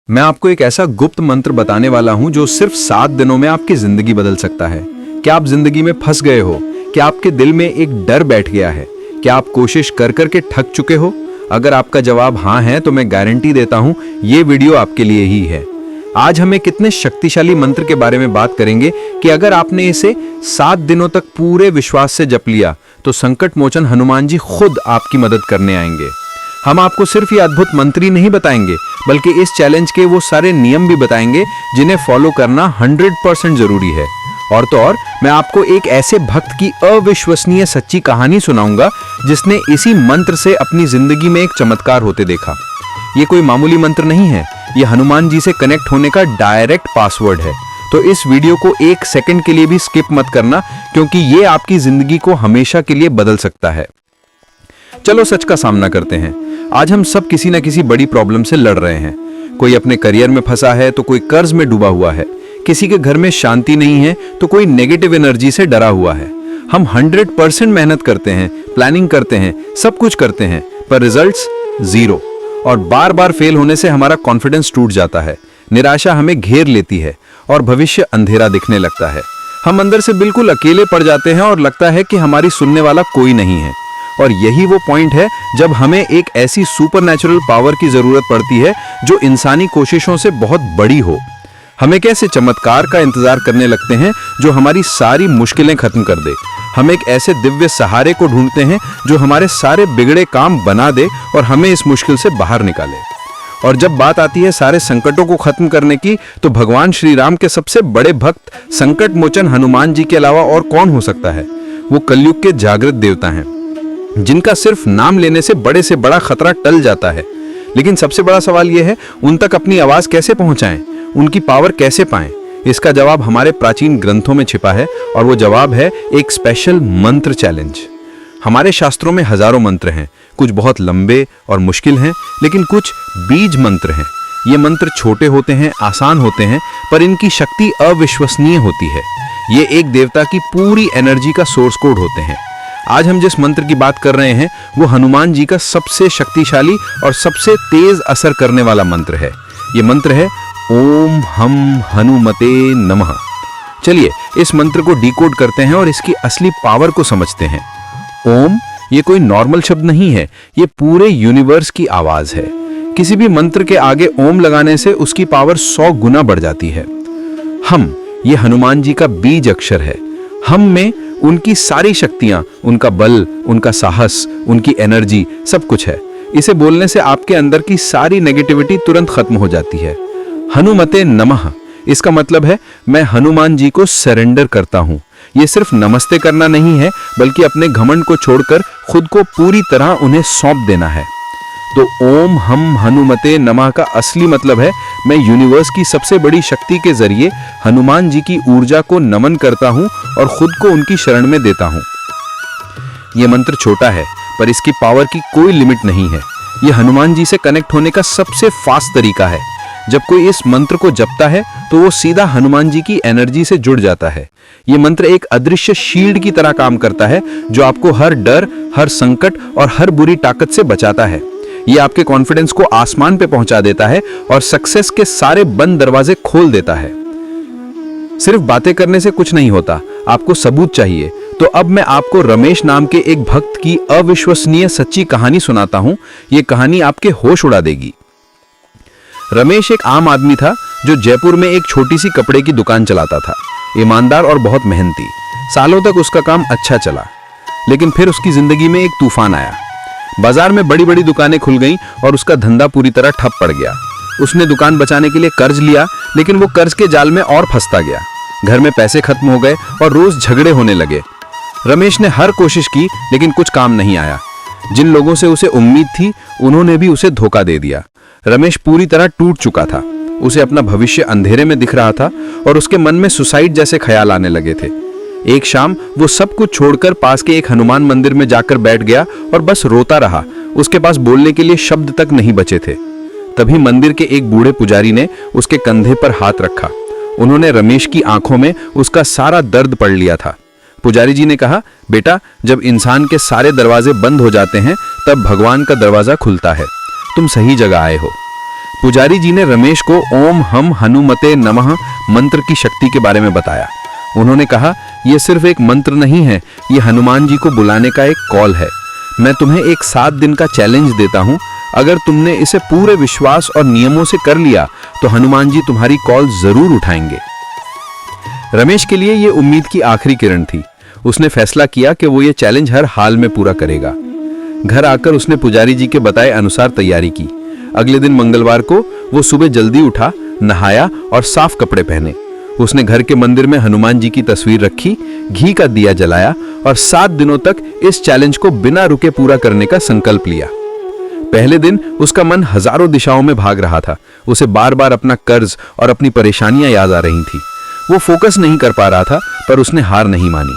मैं आपको एक ऐसा गुप्त मंत्र बताने वाला हूं जो सिर्फ 7 दिनों में आपकी जिंदगी बदल सकता है। क्या आप जिंदगी में फंस गए हो? क्या आपके दिल में एक डर बैठ गया है? क्या आप कोशिश कर करके थक चुके हो? अगर आपका जवाब हाँ है तो मैं गारंटी देता हूं ये वीडियो आपके लिए ही है। आज हम एक कितने शक्तिशाली मंत्र के बारे में बात करेंगे कि अगर आपने इसे 7 दिनों तक पूरे विश्वास से जप लिया तो संकट मोचन हनुमान जी खुद आपकी मदद करने आएंगे। हम आपको सिर्फ ये अद्भुत मंत्र ही नहीं बताएंगे बल्कि इस चैलेंज के वो सारे नियम भी बताएंगे जिन्हें फॉलो करना 100% जरूरी है। और तो और मैं आपको एक ऐसे भक्त की अविश्वसनीय सच्ची कहानी सुनाऊंगा जिसने इसी मंत्र से अपनी जिंदगी में एक चमत्कार होते देखा। ये कोई मामूली मंत्र नहीं है, ये हनुमान जी से कनेक्ट होने का डायरेक्ट पासवर्ड है। तो इस वीडियो को 1 सेकंड के लिए भी स्किप मत करना क्योंकि ये आपकी जिंदगी को हमेशा के लिए बदल सकता है। चलो सच का सामना करते हैं। आज हम सब किसी ना किसी बड़ी प्रॉब्लम से लड़ रहे हैं। कोई अपने करियर में फंसा है तो कोई कर्ज में डूबा हुआ है, किसी के घर में शांति नहीं है तो कोई नेगेटिव एनर्जी से डरा हुआ है। हम 100% मेहनत करते हैं, प्लानिंग करते हैं, सब कुछ करते हैं, पर रिजल्ट्स 0। और बार बार फेल होने से हमारा कॉन्फिडेंस टूट जाता है, निराशा हमें घेर लेती है और भविष्य अंधेरा दिखने लगता है। हम अंदर से बिल्कुल अकेले पड़ जाते हैं और लगता है कि हमारी सुनने वाला कोई नहीं है। और यही वो पॉइंट है जब हमें एक ऐसी सुपरनैचुरल पावर की जरूरत पड़ती है जो इंसानी कोशिशों से बहुत बड़ी हो। हम एक ऐसे चमत्कार का इंतजार करने लगते हैं जो हमारी सारी मुश्किलें खत्म कर दे। हम एक ऐसे दिव्य सहारे को ढूंढते हैं जो हमारे सारे बिगड़े काम बना दे और हमें इस मुश्किल से बाहर निकाले। और जब बात आती है सारे संकटों को खत्म करने की तो भगवान श्री राम के सबसे बड़े भक्त संकट मोचन हनुमान जी के अलावा और कौन हो सकता है? वो कलयुग के जागृत देवता हैं जिनका सिर्फ नाम लेने से बड़ा खतरा टल जाता है। लेकिन सबसे बड़ा सवाल यह है, उन तक अपनी आवाज कैसे पहुंचाएं, उनकी पावर कैसे पाएं? इसका जवाब हमारे प्राचीन ग्रंथों में छिपा है और वो जवाब है एक स्पेशल मंत्र चैलेंज। हमारे शास्त्रों में हजारों मंत्र हैं, कुछ बहुत लंबे और मुश्किल हैं, लेकिन कुछ बीज मंत्र हैं। ये मंत्र छोटे होते हैं, आसान होते हैं, पर इनकी शक्ति अविश्वसनीय होती है। ये एक देवता की पूरी एनर्जी का सोर्स कोड होते हैं। आज हम जिस मंत्र की बात कर रहे हैं वो हनुमान जी का सबसे शक्तिशाली और सबसे तेज असर करने वाला मंत्र है। ये मंत्र है ओम हम हनुमते नमः। चलिए इस मंत्र को डिकोड करते हैं और इसकी असली पावर को समझते हैं। ओम ये कोई नॉर्मल शब्द नहीं है, ये पूरे यूनिवर्स की आवाज है। किसी भी मंत्र के आगे ओम लगाने से उसकी पावर 100 गुना बढ़ जाती है। हम ये हनुमान जी का बीज अक्षर है। हम में उनकी सारी शक्तियां, उनका बल, उनका साहस, उनकी एनर्जी सब कुछ है। इसे बोलने से आपके अंदर की सारी नेगेटिविटी तुरंत खत्म हो जाती है। हनुमते नमः इसका मतलब है मैं हनुमान जी को सरेंडर करता हूं। ये सिर्फ नमस्ते करना नहीं है बल्कि अपने घमंड को छोड़कर खुद को पूरी तरह उन्हें सौंप देना है। तो ओम हम हनुमते नमः का असली मतलब है मैं यूनिवर्स की सबसे बड़ी शक्ति के जरिए हनुमान जी की ऊर्जा को नमन करता हूं और खुद को उनकी शरण में देता हूं। यह मंत्र छोटा है पर इसकी पावर की कोई लिमिट नहीं है। यह हनुमान जी से कनेक्ट होने का सबसे फास्ट तरीका है। जब कोई इस मंत्र को जपता है तो वो सीधा हनुमान जी की एनर्जी से जुड़ जाता है। यह मंत्र एक अदृश्य शील्ड की तरह काम करता है जो आपको हर डर, हर संकट और हर बुरी ताकत से बचाता है। ये आपके कॉन्फिडेंस को आसमान पे पहुंचा देता है और सक्सेस के सारे बंद दरवाजे खोल देता है। सिर्फ बातें करने से कुछ नहीं होता, आपको सबूत चाहिए। तो अब मैं आपको रमेश नाम के एक भक्त की अविश्वसनीय सच्ची कहानी सुनाता हूं। यह कहानी आपके होश उड़ा देगी। रमेश एक आम आदमी था जो जयपुर में एक छोटी सी कपड़े की दुकान चलाता था। ईमानदार और बहुत मेहनती। सालों तक उसका काम अच्छा चला, लेकिन फिर उसकी जिंदगी में एक तूफान आया। बाजार में बड़ी बड़ी दुकानें खुल गईं और उसका धंधा पूरी तरह ठप पड़ गया। उसने दुकान बचाने के लिए कर्ज लिया, लेकिन वो कर्ज के जाल में और फंसता गया। घर में पैसे खत्म हो गए और रोज झगड़े होने लगे। रमेश ने हर कोशिश की लेकिन कुछ काम नहीं आया। जिन लोगों से उसे उम्मीद थी उन्होंने भी उसे धोखा दे दिया। रमेश पूरी तरह टूट चुका था। उसे अपना भविष्य अंधेरे में दिख रहा था और उसके मन में सुसाइड जैसे ख्याल आने लगे थे। एक शाम वो सब कुछ छोड़कर पास के एक हनुमान मंदिर में जाकर बैठ गया और बस रोता रहा। उसके पास बोलने के लिए शब्द तक नहीं बचे थे। तभी मंदिर के एक बूढ़े पुजारी ने उसके कंधे पर हाथ रखा। उन्होंने रमेश की आंखों में उसका सारा दर्द पढ़ लिया था। पुजारी जी ने कहा, बेटा, जब इंसान के सारे दरवाजे बंद हो जाते हैं तब भगवान का दरवाजा खुलता है। तुम सही जगह आए हो। पुजारी जी ने रमेश को ओम हम हनुमते नमः मंत्र की शक्ति के बारे में बताया। उन्होंने कहा, यह सिर्फ एक मंत्र नहीं है, यह हनुमान जी को बुलाने का एक कॉल है। मैं तुम्हें एक 7 दिन का चैलेंज देता हूं। अगर तुमने इसे पूरे विश्वास और नियमों से कर लिया तो हनुमान जी तुम्हारी कॉल जरूर उठाएंगे। रमेश के लिए यह उम्मीद की आखिरी किरण थी। उसने फैसला किया कि वो ये चैलेंज हर हाल में पूरा करेगा। घर आकर उसने पुजारी जी के बताए अनुसार तैयारी की। अगले दिन मंगलवार को वो सुबह जल्दी उठा, नहाया और साफ कपड़े पहने। उसने घर के मंदिर में हनुमान जी की तस्वीर रखी, घी का दिया जलाया और 7 दिनों तक इस चैलेंज को बिना रुके पूरा करने का संकल्प लिया। पहले दिन उसका मन हजारों दिशाओं में भाग रहा था। उसे बार बार अपना कर्ज और अपनी परेशानियां याद आ रही थी। वो फोकस नहीं कर पा रहा था, पर उसने हार नहीं मानी।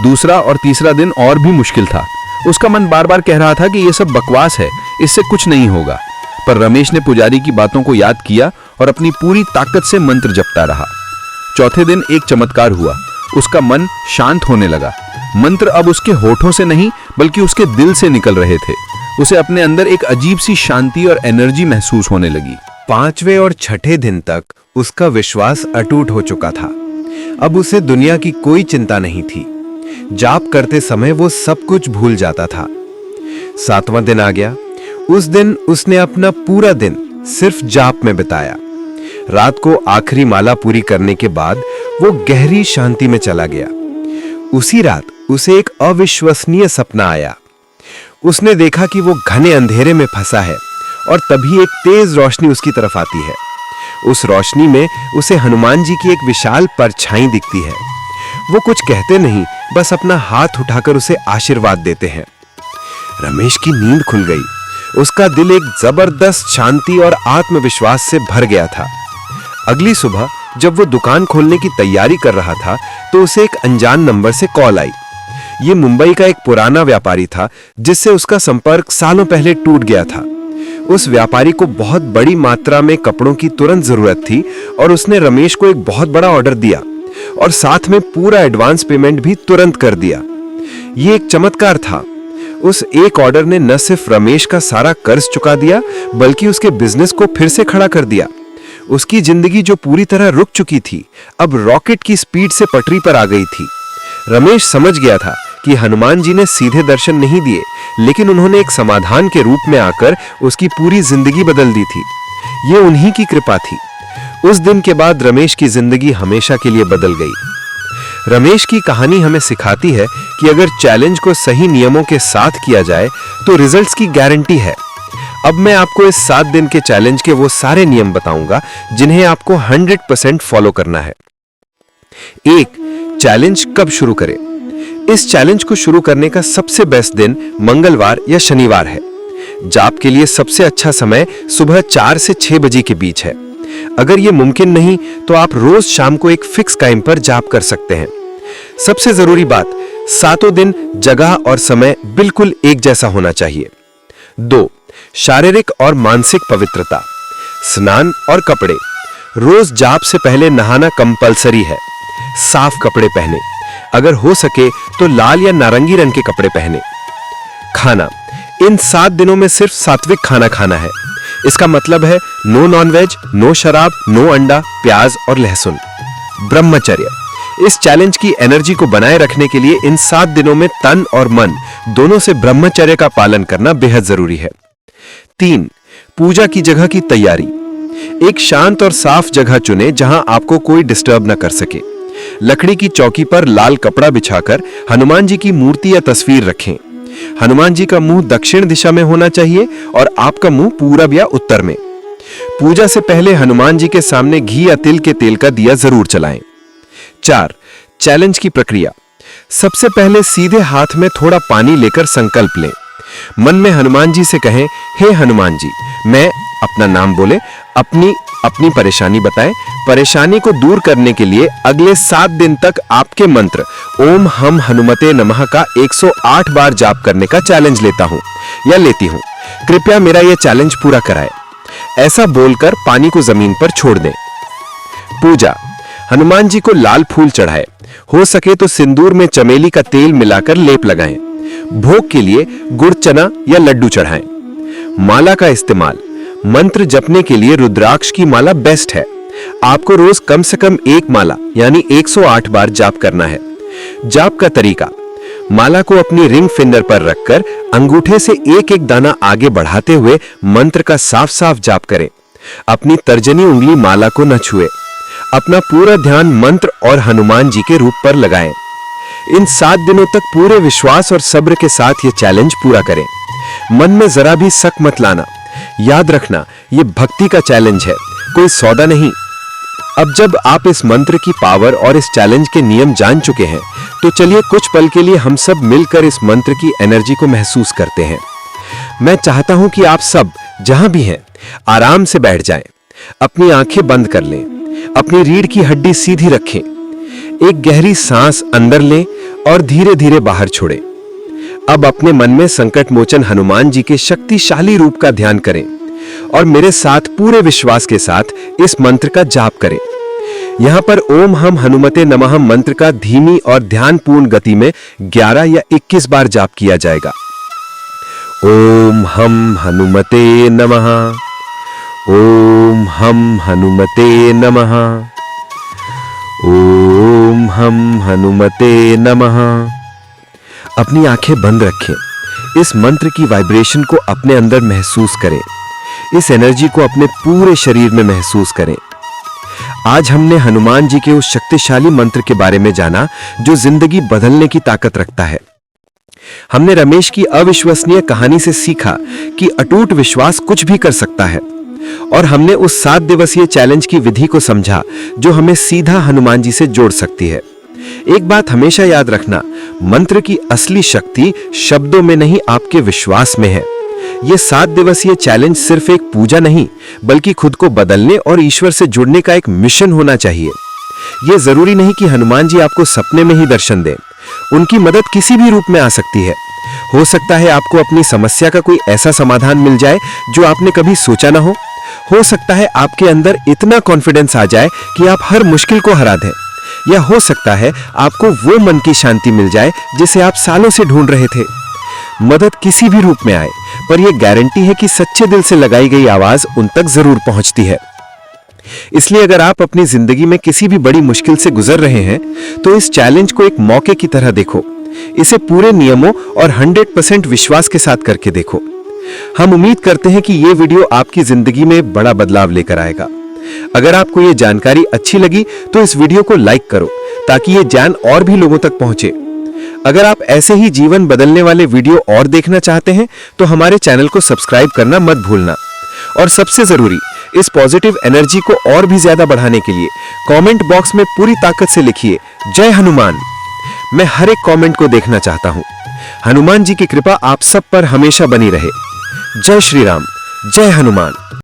दूसरा और तीसरा दिन और भी मुश्किल था। उसका मन बार बार कह रहा था कि यह सब बकवास है, इससे कुछ नहीं होगा। पर रमेश ने पुजारी की बातों को याद किया और अपनी पूरी ताकत से मंत्र जपता रहा। चौथे दिन एक चमत्कार हुआ। उसका मन शांत होने लगा। मंत्र अब उसके होठों से नहीं बल्कि उसके दिल से निकल रहे थे। उसे अपने अंदर एक अजीब सी शांति और एनर्जी महसूस होने लगी। 5वें और छठे दिन तक उसका विश्वास अटूट हो चुका था। अब उसे दुनिया की कोई चिंता नहीं थी। जाप करते समय वो सब कुछ भूल जाता था। 7वां दिन आ गया। उस दिन उसने अपना पूरा दिन सिर्फ जाप में बिताया। रात को आखिरी माला पूरी करने के बाद वो गहरी शांति में चला गया। उसी रात उसे एक अविश्वसनीय सपना आया। उसने देखा कि वो घने अंधेरे में फंसा है और तभी एक तेज रोशनी उसकी तरफ आती है। उस रोशनी में उसे हनुमान जी की एक विशाल परछाई दिखती है। वो कुछ कहते नहीं, बस अपना हाथ उठाकर उसे आशीर्वाद देते हैं। रमेश की नींद खुल गई। उसका दिल एक जबरदस्त शांति और आत्मविश्वास से भर गया था। अगली सुबह जब वो दुकान खोलने की तैयारी कर रहा था तो उसे एक अनजान नंबर से कॉल आई। ये मुंबई का एक पुराना व्यापारी था जिससे उसका संपर्क सालों पहले टूट गया था। उस व्यापारी को बहुत बड़ी मात्रा में कपड़ों की तुरंत जरूरत थी और उसने रमेश को एक बहुत बड़ा ऑर्डर दिया और साथ में पूरा एडवांस पेमेंट भी तुरंत कर दिया। ये एक चमत्कार था। उस एक ऑर्डर ने न सिर्फ रमेश का सारा कर्ज चुका दिया बल्कि उसके बिजनेस को फिर से खड़ा कर दिया। उसकी जिंदगी जो पूरी तरह रुक चुकी थी अब रॉकेट की स्पीड से पटरी पर आ गई थी। रमेश समझ गया था कि हनुमान जी ने सीधे दर्शन नहीं दिए, लेकिन उन्होंने एक समाधान के रूप में आकर उसकी पूरी जिंदगी बदल दी थी। ये उन्हीं की कृपा थी। उस दिन के बाद रमेश की जिंदगी हमेशा के लिए बदल गई। रमेश की कहानी हमें सिखाती है कि अगर चैलेंज को सही नियमों के साथ किया जाए तो रिजल्ट्स की गारंटी है। अब मैं आपको इस 7 दिन के चैलेंज के वो सारे नियम बताऊंगा जिन्हें आपको 100% फॉलो करना है। 1. चैलेंज कब शुरू करें? इस चैलेंज को शुरू करने का सबसे बेस्ट दिन मंगलवार या शनिवार है। जाप के लिए सबसे अच्छा समय सुबह 4 से 6 बजे के बीच है। अगर यह मुमकिन नहीं तो आप रोज शाम को एक फिक्स टाइम पर जाप कर सकते हैं। सबसे जरूरी बात, 7 दिन जगह और समय बिल्कुल एक जैसा होना चाहिए। 2. शारीरिक और मानसिक पवित्रता, स्नान और कपड़े। रोज जाप से पहले नहाना कंपलसरी है। साफ कपड़े पहने, अगर हो सके तो लाल या नारंगी रंग के कपड़े पहने। खाना, इन 7 दिनों में सिर्फ सात्विक खाना खाना है। इसका मतलब है नो नॉनवेज, नो शराब, नो अंडा, प्याज और लहसुन। ब्रह्मचर्य, इस चैलेंज की एनर्जी को बनाए रखने के लिए इन 7 दिनों में तन और मन दोनों से ब्रह्मचर्य का पालन करना बेहद जरूरी है। 3. पूजा की जगह की तैयारी। एक शांत और साफ जगह चुनें जहां आपको कोई डिस्टर्ब न कर सके। लकड़ी की चौकी पर लाल कपड़ा बिछाकर हनुमान जी की मूर्ति या तस्वीर रखें। हनुमान जी का मुंह दक्षिण दिशा में होना चाहिए और आपका मुंह पूरब या उत्तर में। पूजा से पहले हनुमान जी के सामने घी या तिल के तेल का दिया जरूर जलाएं। 4. चैलेंज की प्रक्रिया। सबसे पहले सीधे हाथ में थोड़ा पानी लेकर संकल्प लें। मन में हनुमान जी से कहें, हे हनुमान जी, मैं अपना नाम बोले, अपनी परेशानी बताएं। परेशानी को दूर करने के लिए अगले 7 दिन तक आपके मंत्र ओम हम हनुमते नमः का 108 बार जाप करने का चैलेंज लेता हूं या लेती हूं। कृपया मेरा यह चैलेंज पूरा कराएं। ऐसा बोलकर पानी को जमीन पर छोड़ दें। पूजा, हनुमान जी को लाल फूल चढ़ाएं। हो सके तो सिंदूर में चमेली का तेल मिलाकर लेप लगाएं। भोग के लिए गुड़ चना या लड्डू चढ़ाएं। माला का इस्तेमाल, मंत्र जपने के लिए रुद्राक्ष की माला बेस्ट है। आपको रोज कम से कम एक माला यानी 108 बार जाप करना है। जाप का तरीका, माला को अपनी रिंग फिंगर पर रखकर अंगूठे से एक एक दाना आगे बढ़ाते हुए मंत्र का साफ साफ जाप करें। अपनी तर्जनी उंगली माला को न छुए। अपना पूरा ध्यान मंत्र और हनुमान जी के रूप पर लगाएं। इन 7 दिनों तक पूरे विश्वास और सब्र के साथ ये चैलेंज पूरा करें। मन में जरा भी शक मत लाना। याद रखना, ये भक्ति का चैलेंज है, कोई सौदा नहीं। अब जब आप इस मंत्र की पावर और इस चैलेंज के नियम जान चुके हैं, तो चलिए कुछ पल के लिए हम सब मिलकर इस मंत्र की एनर्जी को महसूस करते हैं। मैं चाहता हूं कि आप सब जहां भी हैं आराम से बैठ जाएं, अपनी आंखें बंद कर लें, अपनी रीढ़ की हड्डी सीधी रखें, एक गहरी सांस अंदर लें और धीरे धीरे बाहर छोड़ें। अब अपने मन में संकट मोचन हनुमान जी के शक्तिशाली रूप का ध्यान करें और मेरे साथ पूरे विश्वास के साथ इस मंत्र का जाप करें। यहां पर ओम हम हनुमते नमः मंत्र का धीमी और ध्यानपूर्ण गति में 11 या 21 बार जाप किया जाएगा। ओम हम हनुमते नमः, ओम हम हनुमते नमः, ओम हम हनुमते नमः। अपनी आंखें बंद रखें। इस मंत्र की वाइब्रेशन को अपने अंदर महसूस करें। इस एनर्जी को अपने पूरे शरीर में महसूस करें। आज हमने हनुमान जी के उस शक्तिशाली मंत्र के बारे में जाना जो जिंदगी बदलने की ताकत रखता है। हमने रमेश की अविश्वसनीय कहानी से सीखा कि अटूट विश्वास कुछ भी कर सकता है, और हमने उस 7 दिवसीय चैलेंज की विधि को समझा जो हमें सीधा हनुमान जी से जोड़ सकती है। एक बात हमेशा याद रखना, मंत्र की असली शक्ति शब्दों में नहीं, आपके विश्वास में है। यह 7 दिवसीय चैलेंज सिर्फ एक पूजा नहीं, बल्कि खुद को बदलने और ईश्वर से जुड़ने का एक मिशन होना चाहिए। यह जरूरी नहीं कि हनुमान जी आपको सपने में ही दर्शन दें। उनकी मदद किसी भी रूप में आ सकती है। हो सकता है आपको अपनी समस्या का कोई ऐसा समाधान मिल जाए जो आपने कभी सोचा ना हो सकता है आपके अंदर इतना कॉन्फिडेंस आ जाए कि आप हर मुश्किल को हरा दें, या हो सकता है आपको वो मन की शांति मिल जाए जिसे आप सालों से ढूंढ रहे थे। मदद किसी भी रूप में आए, पर यह गारंटी है कि सच्चे दिल से लगाई गई आवाज उन तक जरूर पहुंचती है। इसलिए अगर आप अपनी जिंदगी में किसी भी बड़ी मुश्किल से गुजर रहे हैं, तो इस चैलेंज को एक मौके की तरह देखो। इसे पूरे नियमों और 100% विश्वास के साथ करके देखो। हम उम्मीद करते हैं कि यह वीडियो आपकी जिंदगी में बड़ा बदलाव लेकर आएगा। अगर आपको यह जानकारी अच्छी लगी तो इस वीडियो को लाइक करो ताकि यह ज्ञान और भी लोगों तक पहुंचे। अगर आप ऐसे ही जीवन बदलने वाले वीडियो और देखना चाहते हैं तो हमारे चैनल को सब्सक्राइब करना मत भूलना। और सबसे जरूरी, इस पॉजिटिव एनर्जी को और भी ज्यादा बढ़ाने के लिए कमेंट बॉक्स में पूरी ताकत से लिखिए जय हनुमान। मैं हर एक कमेंट को देखना चाहता हूं। हनुमान जी की कृपा आप सब पर हमेशा बनी रहे। जय श्री राम, जय हनुमान।